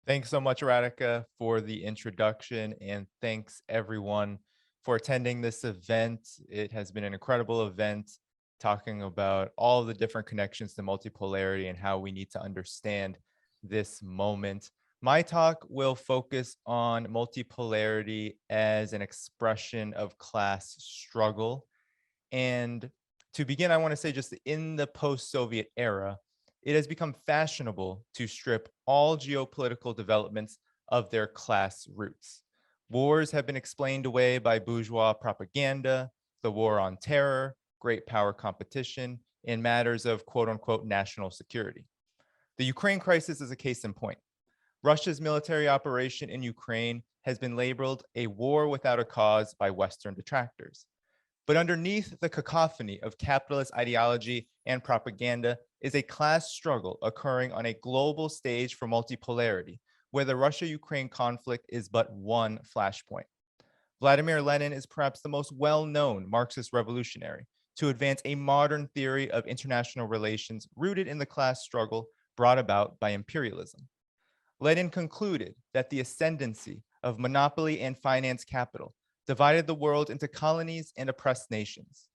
Thanks so much, Radhika, for the introduction, and thanks everyone for attending this event. It has been an incredible event talking about all the different connections to multipolarity and how we need to understand this moment. My talk will focus on multipolarity as an expression of class struggle. And to begin, I want to say just in the post-Soviet era, it has become fashionable to strip all geopolitical developments of their class roots. Wars have been explained away by bourgeois propaganda, the war on terror, great power competition, in matters of quote unquote national security. The Ukraine crisis is a case in point. Russia's military operation in Ukraine has been labeled a war without a cause by Western detractors. But underneath the cacophony of capitalist ideology and propaganda is a class struggle occurring on a global stage for multipolarity, where the Russia-Ukraine conflict is but one flashpoint. Vladimir Lenin is perhaps the most well-known Marxist revolutionary to advance a modern theory of international relations rooted in the class struggle brought about by imperialism. Lenin concluded that the ascendancy of monopoly and finance capital divided the world into colonies and oppressed nations.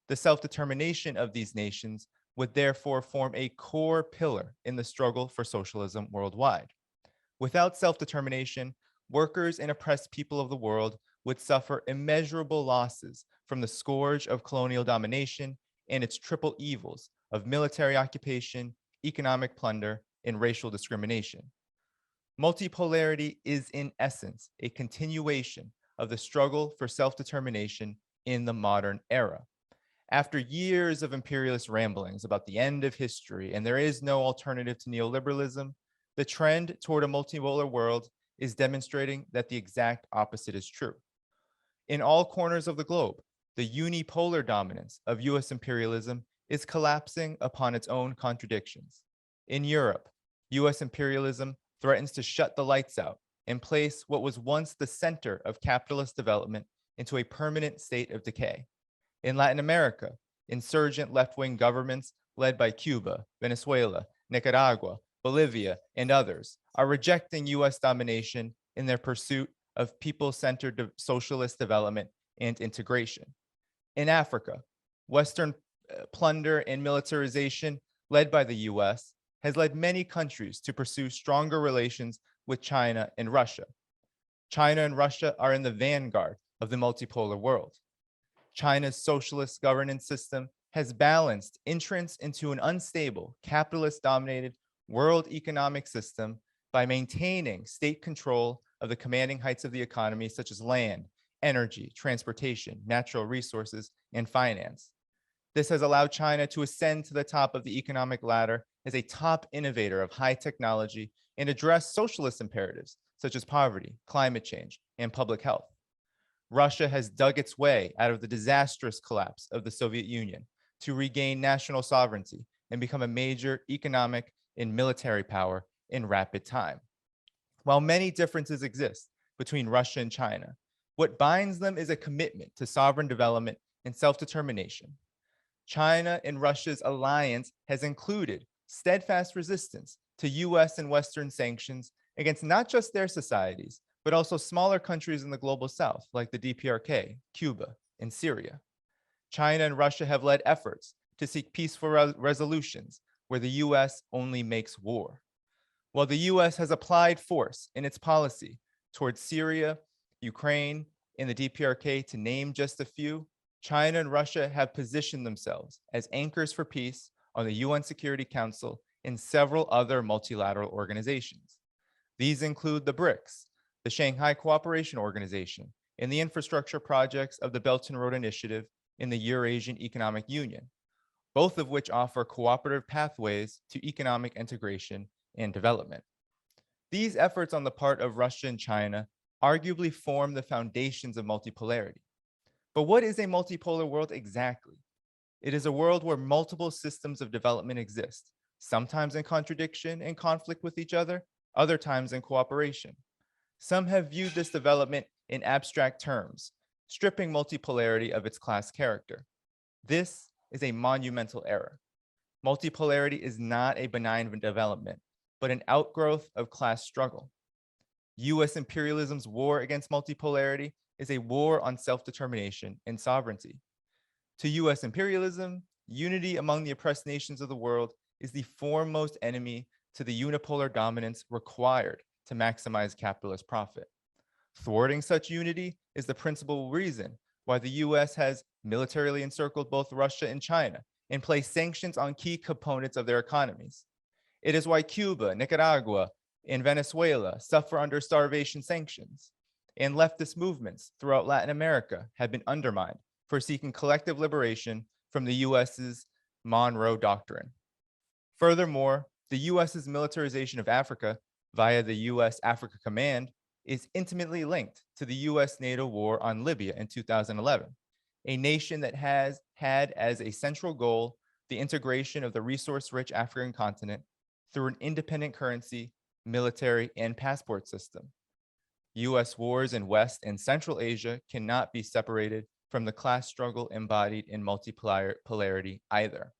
The self-determination of these nations would therefore form a core pillar in the struggle for socialism worldwide. Without self-determination, workers and oppressed people of the world would suffer immeasurable losses from the scourge of colonial domination and its triple evils of military occupation, economic plunder, and racial discrimination. Multipolarity is in essence a continuation of the struggle for self-determination in the modern era. After years of imperialist ramblings about the end of history and there is no alternative to neoliberalism, the trend toward a multipolar world is demonstrating that the exact opposite is true. In all corners of the globe, the unipolar dominance of US imperialism is collapsing upon its own contradictions. In Europe, US imperialism threatens to shut the lights out and place what was once the center of capitalist development into a permanent state of decay. In Latin America, insurgent left-wing governments led by Cuba, Venezuela, Nicaragua, Bolivia, and others are rejecting US domination in their pursuit of people-centered socialist development and integration. In Africa, Western plunder and militarization led by the US has led many countries to pursue stronger relations with China and Russia. China and Russia are in the vanguard of the multipolar world. China's socialist governance system has balanced entrance into an unstable, capitalist-dominated world economic system by maintaining state control of the commanding heights of the economy, such as land, energy, transportation, natural resources, and finance. This has allowed China to ascend to the top of the economic ladder as a top innovator of high technology and address socialist imperatives such as poverty, climate change, and public health. Russia has dug its way out of the disastrous collapse of the Soviet Union to regain national sovereignty and become a major economic and military power in rapid time. While many differences exist between Russia and China, what binds them is a commitment to sovereign development and self-determination. China and Russia's alliance has included steadfast resistance to US and Western sanctions against not just their societies, but also smaller countries in the global south, like the DPRK, Cuba, and Syria. China and Russia have led efforts to seek peaceful resolutions where the US only makes war. While the US has applied force in its policy towards Syria, Ukraine, and the DPRK, to name just a few, China and Russia have positioned themselves as anchors for peace on the UN Security Council and several other multilateral organizations. These include the BRICS, the Shanghai Cooperation Organization, and the infrastructure projects of the Belt and Road Initiative in the Eurasian Economic Union, both of which offer cooperative pathways to economic integration and development. These efforts on the part of Russia and China arguably form the foundations of multipolarity. But what is a multipolar world exactly? It is a world where multiple systems of development exist, sometimes in contradiction and conflict with each other, other times in cooperation. Some have viewed this development in abstract terms, stripping multipolarity of its class character. This is a monumental error. Multipolarity is not a benign development, but an outgrowth of class struggle. US imperialism's war against multipolarity is a war on self-determination and sovereignty. To US imperialism, unity among the oppressed nations of the world is the foremost enemy to the unipolar dominance required to maximize capitalist profit. Thwarting such unity is the principal reason why the US has militarily encircled both Russia and China and placed sanctions on key components of their economies. It is why Cuba, Nicaragua, and Venezuela suffer under starvation sanctions, and leftist movements throughout Latin America have been undermined for seeking collective liberation from the US's Monroe Doctrine. Furthermore, the US's militarization of Africa via the US Africa Command is intimately linked to the US NATO war on Libya in 2011, a nation that has had as a central goal the integration of the resource-rich African continent through an independent currency, military, and passport system. US wars in West and Central Asia cannot be separated from the class struggle embodied in multipolarity either.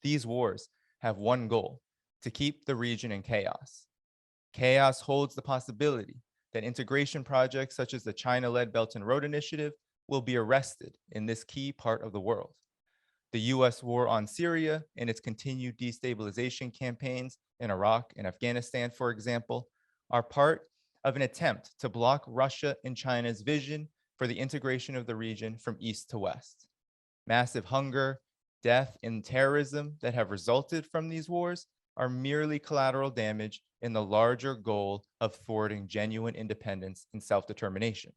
These wars have one goal: to keep the region in chaos. Chaos holds the possibility that integration projects such as the China-led Belt and Road Initiative will be arrested in this key part of the world. The US war on Syria and its continued destabilization campaigns in Iraq and Afghanistan, for example, are part of an attempt to block Russia and China's vision for the integration of the region from east to west. Massive hunger, death, and terrorism that have resulted from these wars are merely collateral damage in the larger goal of thwarting genuine independence and self-determination.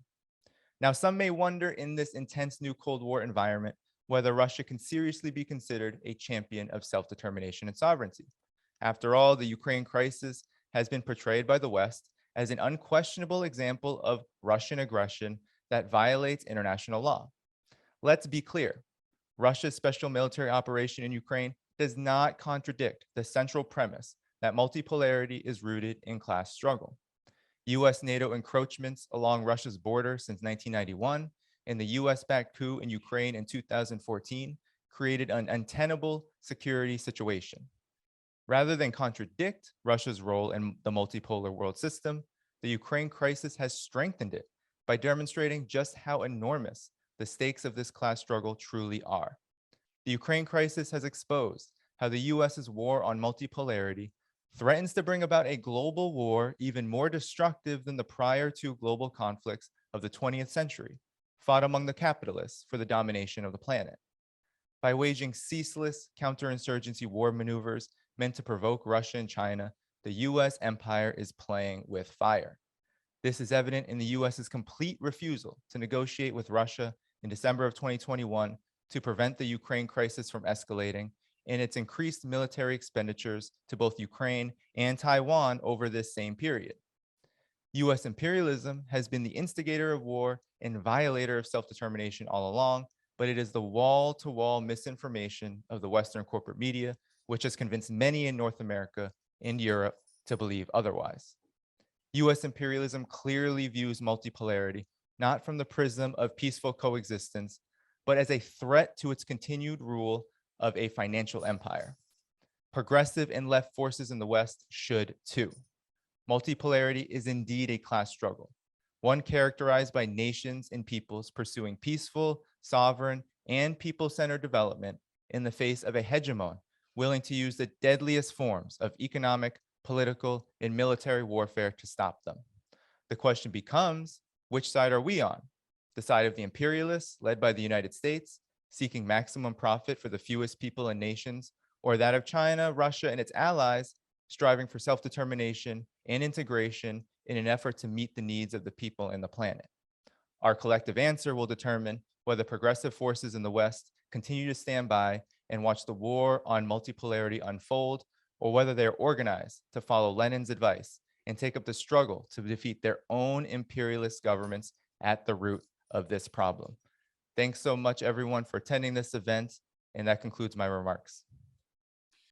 Now, some may wonder in this intense new Cold War environment whether Russia can seriously be considered a champion of self-determination and sovereignty. After all, the Ukraine crisis has been portrayed by the West as an unquestionable example of Russian aggression that violates international law. Let's be clear, Russia's special military operation in Ukraine does not contradict the central premise that multipolarity is rooted in class struggle. US NATO encroachments along Russia's border since 1991 and the US-backed coup in Ukraine in 2014 created an untenable security situation. Rather than contradict Russia's role in the multipolar world system, the Ukraine crisis has strengthened it by demonstrating just how enormous the stakes of this class struggle truly are. The Ukraine crisis has exposed how the US's war on multipolarity threatens to bring about a global war even more destructive than the prior two global conflicts of the 20th century, fought among the capitalists for the domination of the planet. By waging ceaseless counterinsurgency war maneuvers meant to provoke Russia and China, the US empire is playing with fire. This is evident in the US's complete refusal to negotiate with Russia in December of 2021 to prevent the Ukraine crisis from escalating, and its increased military expenditures to both Ukraine and Taiwan over this same period. US imperialism has been the instigator of war and violator of self-determination all along, but it is the wall-to-wall misinformation of the Western corporate media which has convinced many in North America and Europe to believe otherwise. US imperialism clearly views multipolarity not from the prism of peaceful coexistence, but as a threat to its continued rule of a financial empire. Progressive and left forces in the West should too. Multipolarity is indeed a class struggle, one characterized by nations and peoples pursuing peaceful, sovereign, and people-centered development in the face of a hegemon willing to use the deadliest forms of economic, political, and military warfare to stop them. The question becomes, which side are we on? The side of the imperialists, led by the United States, seeking maximum profit for the fewest people and nations, or that of China, Russia, and its allies, striving for self-determination and integration in an effort to meet the needs of the people and the planet? Our collective answer will determine whether progressive forces in the West continue to stand by and watch the war on multipolarity unfold, or whether they are organized to follow Lenin's advice and take up the struggle to defeat their own imperialist governments at the root of this problem. Thanks so much, everyone, for attending this event, and that concludes my remarks.